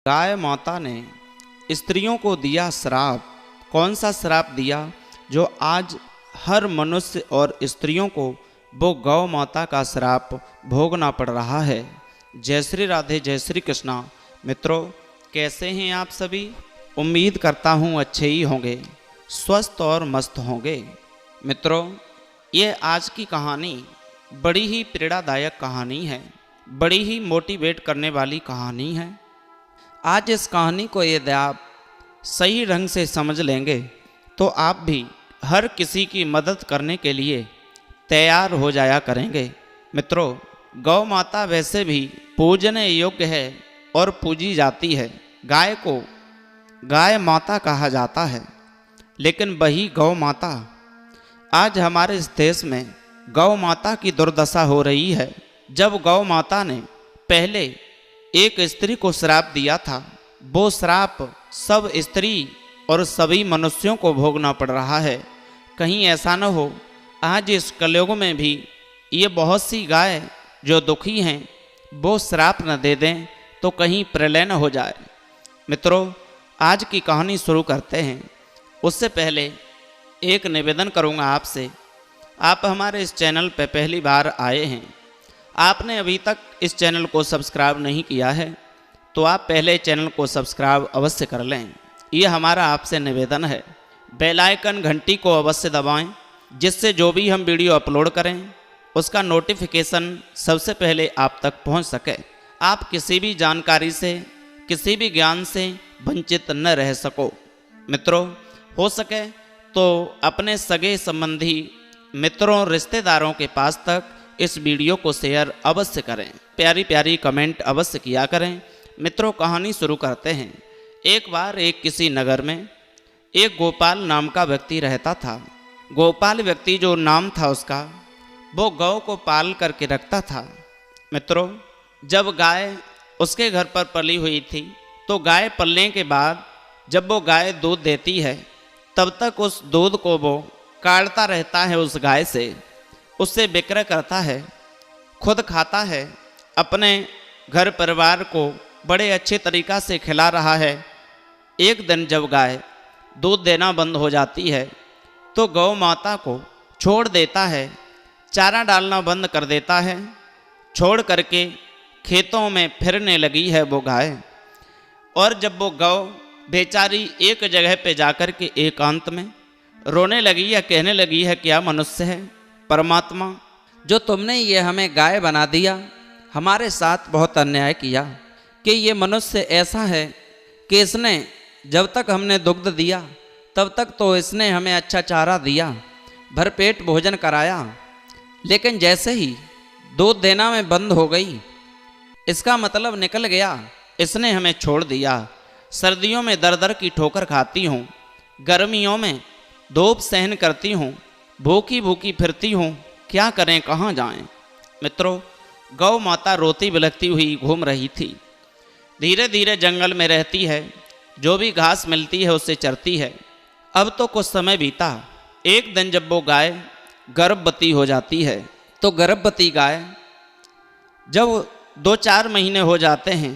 गाय माता ने स्त्रियों को दिया श्राप। कौन सा श्राप दिया? जो आज हर मनुष्य और स्त्रियों को वो गौ माता का श्राप भोगना पड़ रहा है। जय श्री राधे, जय श्री कृष्णा। मित्रों, कैसे हैं आप सभी? उम्मीद करता हूँ अच्छे ही होंगे, स्वस्थ और मस्त होंगे। मित्रों, ये आज की कहानी बड़ी ही प्रेरणादायक कहानी है, बड़ी ही मोटिवेट करने वाली कहानी है। आज इस कहानी को यदि आप सही ढंग से समझ लेंगे तो आप भी हर किसी की मदद करने के लिए तैयार हो जाया करेंगे। मित्रों, गौ माता वैसे भी पूजने योग्य है और पूजी जाती है। गाय को गाय माता कहा जाता है, लेकिन वही गौ माता आज हमारे इस देश में गौ माता की दुर्दशा हो रही है। जब गौ माता ने पहले एक स्त्री को श्राप दिया था, वो श्राप सब स्त्री और सभी मनुष्यों को भोगना पड़ रहा है। कहीं ऐसा न हो आज इस कलयुग में भी ये बहुत सी गाय जो दुखी हैं वो श्राप न दे दें तो कहीं प्रलय न हो जाए। मित्रों, आज की कहानी शुरू करते हैं। उससे पहले एक निवेदन करूंगा आपसे। आप हमारे इस चैनल पर पहली बार आए हैं, आपने अभी तक इस चैनल को सब्सक्राइब नहीं किया है, तो आप पहले चैनल को सब्सक्राइब अवश्य कर लें। ये हमारा आपसे निवेदन है। बेल आइकन घंटी को अवश्य दबाएं, जिससे जो भी हम वीडियो अपलोड करें उसका नोटिफिकेशन सबसे पहले आप तक पहुंच सके। आप किसी भी जानकारी से, किसी भी ज्ञान से वंचित न रह सको। मित्रों, हो सके तो अपने सगे संबंधी मित्रों, रिश्तेदारों के पास तक इस वीडियो को शेयर अवश्य करें। प्यारी प्यारी कमेंट अवश्य किया करें। मित्रों, कहानी शुरू करते हैं। एक बार एक किसी नगर में एक गोपाल नाम का व्यक्ति रहता था। गोपाल व्यक्ति जो नाम था उसका, वो गौ को पाल करके रखता था। मित्रों, जब गाय उसके घर पर पली हुई थी तो गाय पलने के बाद जब वो गाय दूध देती है तब तक उस दूध को वो काढ़ता रहता है उस गाय से, उससे विक्रय करता है, खुद खाता है, अपने घर परिवार को बड़े अच्छे तरीक़ा से खिला रहा है। एक दिन जब गाय दूध देना बंद हो जाती है तो गौ माता को छोड़ देता है, चारा डालना बंद कर देता है, छोड़ करके खेतों में फिरने लगी है वो गाय। और जब वो गौ बेचारी एक जगह पे जाकर के एकांत में रोने लगी या कहने लगी है, क्या मनुष्य है परमात्मा, जो तुमने ये हमें गाय बना दिया, हमारे साथ बहुत अन्याय किया कि ये मनुष्य ऐसा है कि इसने जब तक हमने दुग्ध दिया तब तक तो इसने हमें अच्छा चारा दिया, भरपेट भोजन कराया, लेकिन जैसे ही दूध देना में बंद हो गई, इसका मतलब निकल गया, इसने हमें छोड़ दिया। सर्दियों में दर दर की ठोकर खाती हूँ, गर्मियों में धूप सहन करती हूँ, भूखी भूखी फिरती हूँ, क्या करें, कहाँ जाएं। मित्रों, गौ माता रोती बिलखती हुई घूम रही थी। धीरे धीरे जंगल में रहती है, जो भी घास मिलती है उससे चरती है। अब तो कुछ समय बीता। एक दिन जब वो गाय गर्भवती हो जाती है तो गर्भवती गाय जब 2-4 महीने हो जाते हैं,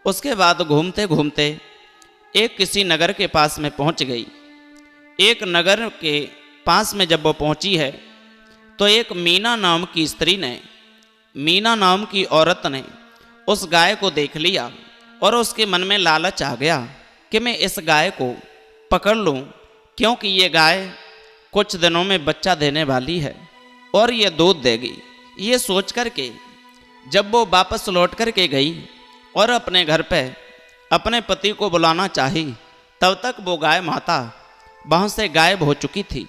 उसके बाद घूमते घूमते एक किसी नगर के पास में पहुंच गई। एक नगर के पास में जब वो पहुंची है तो एक मीना नाम की स्त्री ने, मीना नाम की औरत ने उस गाय को देख लिया और उसके मन में लालच आ गया कि मैं इस गाय को पकड़ लूं, क्योंकि ये गाय कुछ दिनों में बच्चा देने वाली है और ये दूध देगी। ये सोच करके जब वो वापस लौट करके गई और अपने घर पे अपने पति को बुलाना चाही, तब तक वो गाय माता वहाँ से गायब हो चुकी थी।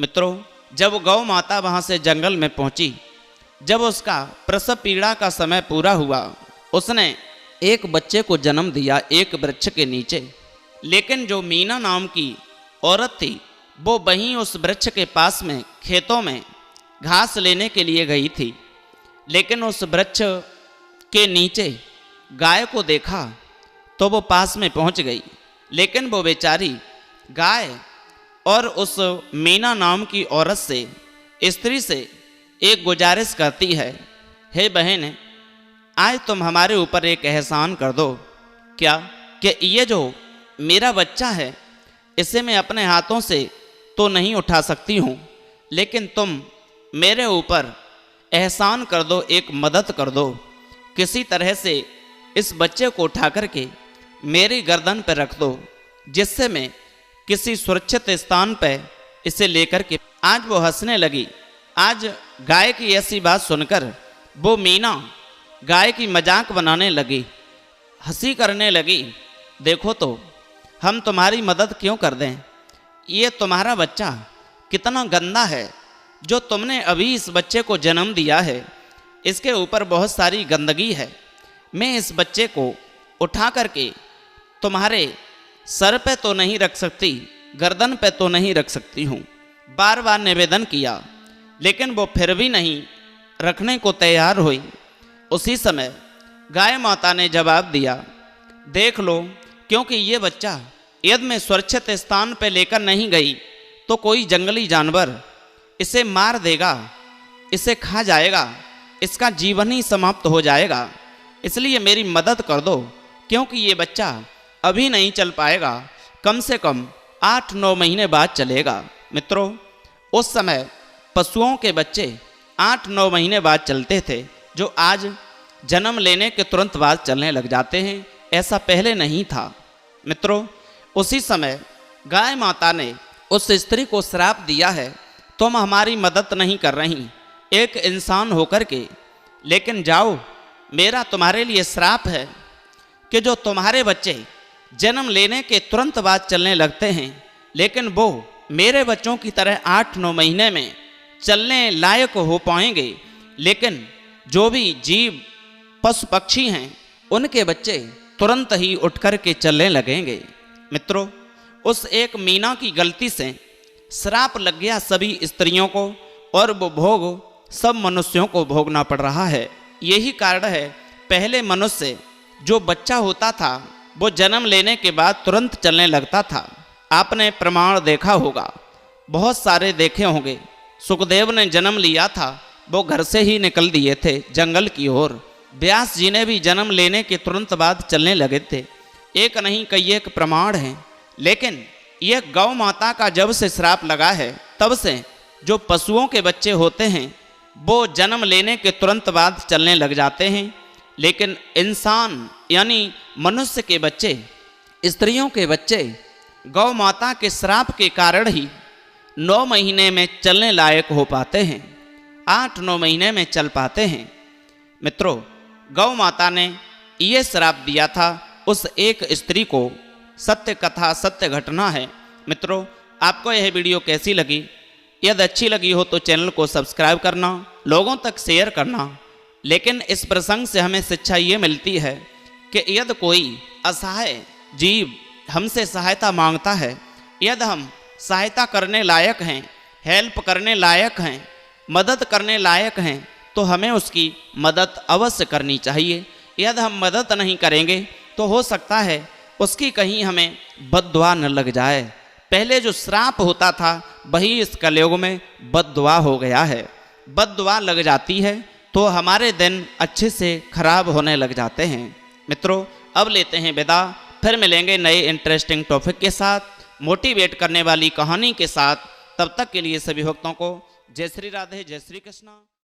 मित्रों, जब गौ माता वहाँ से जंगल में पहुँची, जब उसका प्रसव पीड़ा का समय पूरा हुआ, उसने एक बच्चे को जन्म दिया एक वृक्ष के नीचे। लेकिन जो मीना नाम की औरत थी वो वहीं उस वृक्ष के पास में खेतों में घास लेने के लिए गई थी, लेकिन उस वृक्ष के नीचे गाय को देखा तो वो पास में पहुंच गई। लेकिन वो बेचारी गाय और उस मीना नाम की औरत से, स्त्री से एक गुजारिश करती है, हे बहन, आज तुम हमारे ऊपर एक एहसान कर दो, क्या कि ये जो मेरा बच्चा है इसे मैं अपने हाथों से तो नहीं उठा सकती हूँ, लेकिन तुम मेरे ऊपर एहसान कर दो, एक मदद कर दो, किसी तरह से इस बच्चे को उठा करके मेरी गर्दन पर रख दो, जिससे मैं किसी सुरक्षित स्थान पर इसे लेकर के। आज वो हंसने लगी। आज गाय की ऐसी बात सुनकर वो मीना गाय की मजाक बनाने लगी, हंसी करने लगी। देखो तो हम तुम्हारी मदद क्यों कर दें, ये तुम्हारा बच्चा कितना गंदा है, जो तुमने अभी इस बच्चे को जन्म दिया है इसके ऊपर बहुत सारी गंदगी है। मैं इस बच्चे को उठा करके तुम्हारे सर पे तो नहीं रख सकती, गर्दन पे तो नहीं रख सकती हूँ। बार बार निवेदन किया, लेकिन वो फिर भी नहीं रखने को तैयार हुई। उसी समय गाय माता ने जवाब दिया, देख लो, क्योंकि ये बच्चा यदि मैं सुरक्षित स्थान पर लेकर नहीं गई तो कोई जंगली जानवर इसे मार देगा, इसे खा जाएगा, इसका जीवन ही समाप्त हो जाएगा। इसलिए मेरी मदद कर दो, क्योंकि ये बच्चा अभी नहीं चल पाएगा, कम से कम 8-9 महीने बाद चलेगा। मित्रों, उस समय पशुओं के बच्चे 8-9 महीने बाद चलते थे, जो आज जन्म लेने के तुरंत बाद चलने लग जाते हैं। ऐसा पहले नहीं था। मित्रों, उसी समय गाय माता ने उस स्त्री को श्राप दिया है, तुम हमारी मदद नहीं कर रही एक इंसान होकर के, लेकिन जाओ, मेरा तुम्हारे लिए श्राप है कि जो तुम्हारे बच्चे जन्म लेने के तुरंत बाद चलने लगते हैं, लेकिन वो मेरे बच्चों की तरह 8-9 महीने में चलने लायक हो पाएंगे, लेकिन जो भी जीव पशु पक्षी हैं उनके बच्चे तुरंत ही उठ कर के चलने लगेंगे। मित्रों, उस एक मीना की गलती से श्राप लग गया सभी स्त्रियों को, और वो भोग सब मनुष्यों को भोगना पड़ रहा है। यही कारण है, पहले मनुष्य जो बच्चा होता था वो जन्म लेने के बाद तुरंत चलने लगता था। आपने प्रमाण देखा होगा, बहुत सारे देखे होंगे। सुखदेव ने जन्म लिया था, वो घर से ही निकल दिए थे जंगल की ओर। व्यास जी ने भी जन्म लेने के तुरंत बाद चलने लगे थे। एक नहीं कई एक प्रमाण हैं। लेकिन यह गौ माता का जब से श्राप लगा है, तब से जो पशुओं के बच्चे होते हैं वो जन्म लेने के तुरंत बाद चलने लग जाते हैं, लेकिन इंसान यानी मनुष्य के बच्चे, स्त्रियों के बच्चे गौ माता के श्राप के कारण ही 9 महीने में चलने लायक हो पाते हैं, 8-9 महीने में चल पाते हैं। मित्रों, गौ माता ने ये श्राप दिया था उस एक स्त्री को। सत्य कथा, सत्य घटना है। मित्रों, आपको यह वीडियो कैसी लगी? यदि अच्छी लगी हो तो चैनल को सब्सक्राइब करना, लोगों तक शेयर करना। लेकिन इस प्रसंग से हमें शिक्षा ये मिलती है कि यदि कोई असहाय जीव हमसे सहायता मांगता है, यदि हम सहायता करने लायक हैं, हेल्प करने लायक हैं, मदद करने लायक हैं, तो हमें उसकी मदद अवश्य करनी चाहिए। यदि हम मदद नहीं करेंगे तो हो सकता है उसकी कहीं हमें बद्दुआ न लग जाए। पहले जो श्राप होता था वही इस कलयुग में बद्दुआ हो गया है। बद्दुआ लग जाती है तो हमारे दिन अच्छे से खराब होने लग जाते हैं। मित्रों, अब लेते हैं विदा, फिर मिलेंगे नए इंटरेस्टिंग टॉपिक के साथ, मोटिवेट करने वाली कहानी के साथ। तब तक के लिए सभी भक्तों को जय श्री राधे, जय श्री कृष्णा।